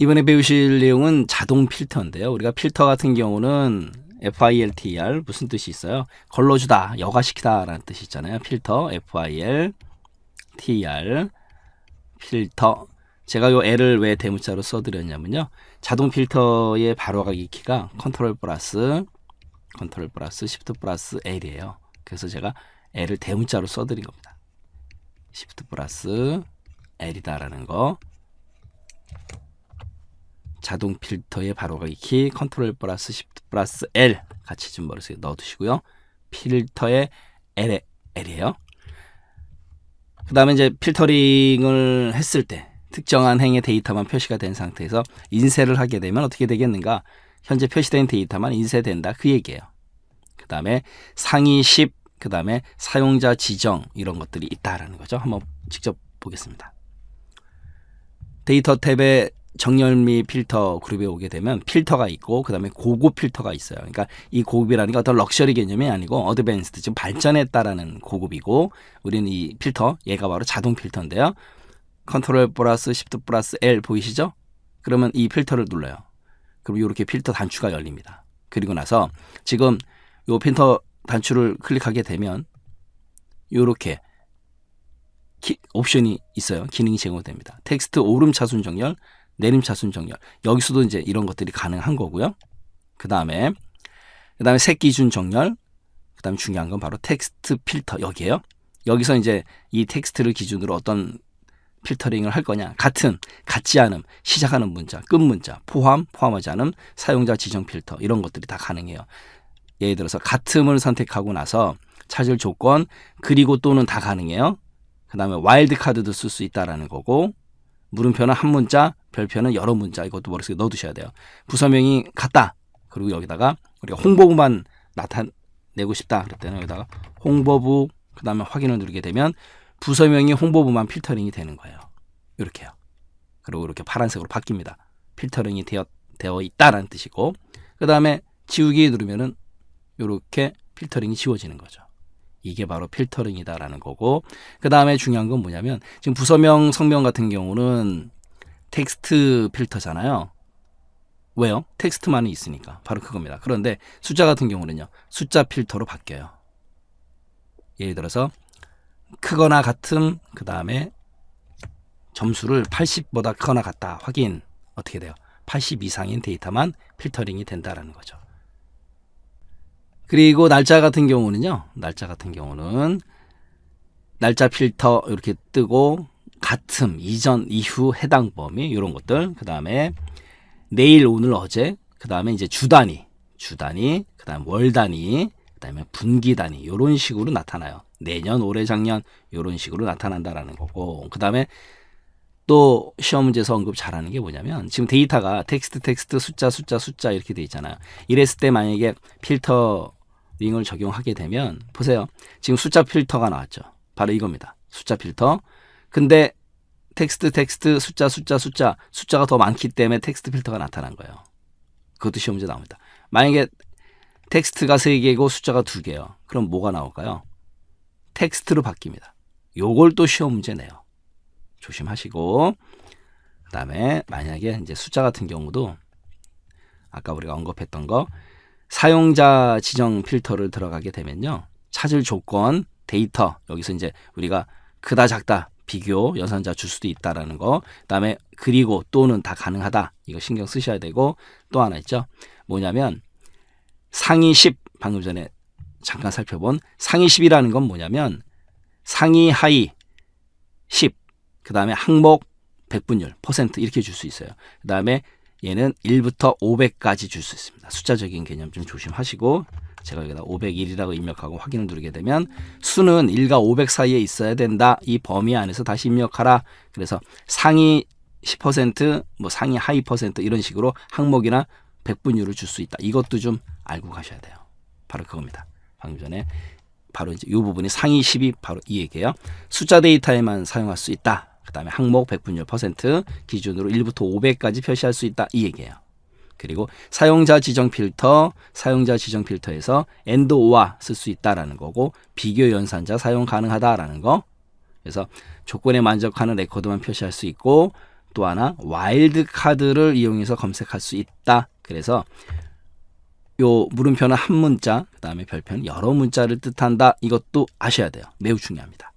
이번에 배우실 내용은 자동 필터인데요. 우리가 필터 같은 경우는 FILTER 무슨 뜻이 있어요? 걸러주다, 여과시키다 라는 뜻이 있잖아요. 필터, FILTER, 필터. 제가 요 L을 왜 대문자로 써드렸냐면요. 자동 필터의 바로가기 키가 컨트롤 플러스 Shift 플러스 L이에요. 그래서 제가 L을 대문자로 써드린 겁니다. Shift 플러스 L이다라는 거. 자동 필터의 바로가기 키 컨트롤 플러스 Shift 플러스 L 같이 좀 머릿속에 넣어두시고요. 필터의 L이에요. 그 다음에 이제 필터링을 했을 때 특정한 행의 데이터만 표시가 된 상태에서 인쇄를 하게 되면 어떻게 되겠는가? 현재 표시된 데이터만 인쇄된다 그 얘기예요. 그 다음에 상위 10, 그 다음에 사용자 지정 이런 것들이 있다라는 거죠. 한번 직접 보겠습니다. 데이터 탭에 정렬 및 필터 그룹에 오게 되면 필터가 있고 그 다음에 고급 필터가 있어요. 그러니까 이 고급이라는 게 어떤 럭셔리 개념이 아니고 어드밴스드, 지금 발전했다라는 고급이고, 우리는 이 필터, 얘가 바로 자동 필터인데요. 컨트롤 플러스 Shift 플러스 L 보이시죠? 그러면 이 필터를 눌러요. 그럼 이렇게 필터 단추가 열립니다. 그리고 나서 지금 이 필터 단추를 클릭하게 되면 이렇게 옵션이 있어요. 기능이 제공됩니다. 텍스트 오름차순 정렬, 내림차순 정렬. 여기서도 이제 이런 것들이 가능한 거고요. 그 다음에 색 기준 정렬, 그 다음에 중요한 건 바로 텍스트 필터 여기에요. 여기서 이제 이 텍스트를 기준으로 어떤 필터링을 할 거냐, 같지 않음, 시작하는 문자, 끝 문자, 포함하지 않음, 사용자 지정 필터 이런 것들이 다 가능해요. 예를 들어서 같음을 선택하고 나서 찾을 조건, 그리고 또는 다 가능해요. 그 다음에 와일드 카드도 쓸 수 있다라는 거고, 물음표는 한 문자, 별표는 여러 문자, 이것도 머릿속에 넣어두셔야 돼요. 부서명이 같다. 그리고 여기다가 우리가 홍보부만 나타내고 싶다 그럴 때는 여기다가 홍보부, 그 다음에 확인을 누르게 되면 부서명이 홍보부만 필터링이 되는 거예요. 이렇게요. 그리고 이렇게 파란색으로 바뀝니다. 필터링이 되어 있다라는 뜻이고, 그 다음에 지우기 누르면은 이렇게 필터링이 지워지는 거죠. 이게 바로 필터링이다라는 거고, 그 다음에 중요한 건 뭐냐면 지금 부서명, 성명 같은 경우는 텍스트 필터잖아요. 왜요? 텍스트만이 있으니까. 바로 그겁니다. 그런데 숫자 같은 경우는요, 숫자 필터로 바뀌어요. 예를 들어서 크거나 같음, 그 다음에 점수를 80보다 크거나 같다 확인. 어떻게 돼요? 80 이상인 데이터만 필터링이 된다라는 거죠. 그리고 날짜 같은 경우는요, 날짜 필터 이렇게 뜨고, 같음, 이전, 이후, 해당 범위 이런 것들, 그 다음에 내일, 오늘, 어제, 그 다음에 이제 주 단위, 그 다음 월 단위, 그 다음에 분기 단위 이런 식으로 나타나요. 내년, 올해, 작년 이런 식으로 나타난다라는 거고, 그 다음에 또 시험 문제에서 언급 잘하는 게 뭐냐면 지금 데이터가 텍스트, 숫자 이렇게 돼 있잖아요. 이랬을 때 만약에 필터링을 적용하게 되면 보세요. 지금 숫자 필터가 나왔죠. 바로 이겁니다. 숫자 필터. 근데 텍스트, 숫자가 더 많기 때문에 텍스트 필터가 나타난 거예요. 그것도 시험 문제 나옵니다. 만약에 텍스트가 3개고 숫자가 2개예요. 그럼 뭐가 나올까요? 텍스트로 바뀝니다. 요걸 또 시험 문제 내요. 조심하시고, 그 다음에 만약에 이제 숫자 같은 경우도 아까 우리가 언급했던 거, 사용자 지정 필터를 들어가게 되면요, 찾을 조건, 데이터, 여기서 이제 우리가 크다 작다 비교 연산자 줄 수도 있다라는 거, 그 다음에 그리고 또는 다 가능하다, 이거 신경 쓰셔야 되고, 또 하나 있죠. 뭐냐면 상위 10, 방금 전에 잠깐 살펴본 상위 10이라는 건 뭐냐면 상위 하위 10, 그 다음에 항목 백분율 퍼센트 이렇게 줄 수 있어요. 그 다음에 얘는 1부터 500까지 줄 수 있습니다. 숫자적인 개념 좀 조심하시고, 제가 여기다 501이라고 입력하고 확인을 누르게 되면 수는 1과 500 사이에 있어야 된다. 이 범위 안에서 다시 입력하라. 그래서 상위 10%, 뭐 상위 하위 퍼센트 이런 식으로 항목이나 백분율을 줄 수 있다. 이것도 좀 알고 가셔야 돼요. 바로 그겁니다. 방금 전에 바로 이제 이 부분이 상위 10이 바로 이 얘기예요. 숫자 데이터에만 사용할 수 있다. 그 다음에 항목 백분율 퍼센트 기준으로 1부터 500까지 표시할 수 있다. 이 얘기예요. 그리고 사용자 지정 필터에서 AND OR 쓸 수 있다라는 거고, 비교 연산자 사용 가능하다라는 거. 그래서 조건에 만족하는 레코드만 표시할 수 있고, 또 하나 와일드 카드를 이용해서 검색할 수 있다. 그래서 요 물음표는 한 문자, 그 다음에 별표는 여러 문자를 뜻한다. 이것도 아셔야 돼요. 매우 중요합니다.